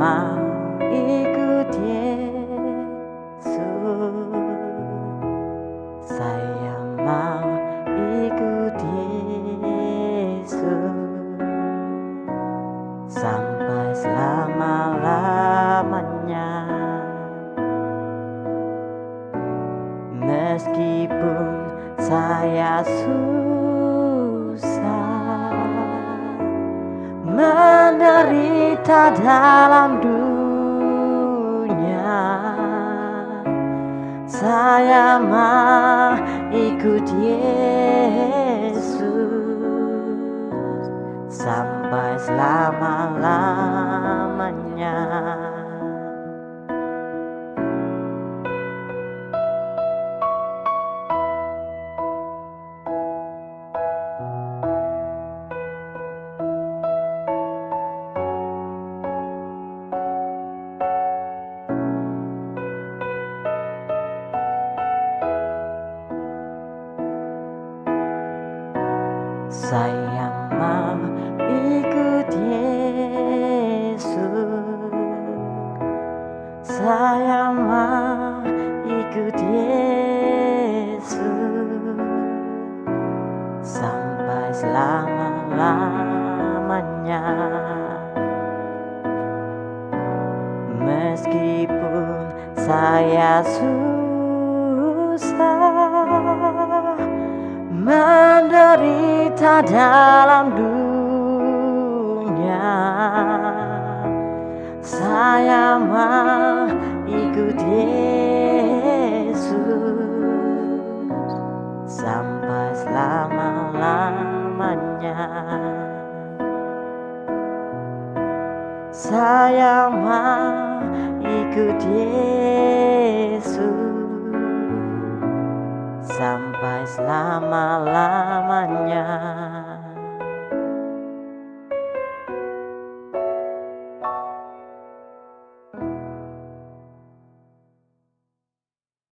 mau ikut Yesus, saya mau ikut Yesus sampai selama-lamanya. Meskipun saya susah menderita dalam dunia, saya mau ikut Yesus sampai selama-lamanya. Saya mau ikut Yesus, saya mau ikut Yesus sampai selama-lamanya. Meskipun saya susah menderita dalam dunia, saya mau ikut Yesus sampai selama-lamanya. Saya mau ikut Yesus sampai selama-lamanya.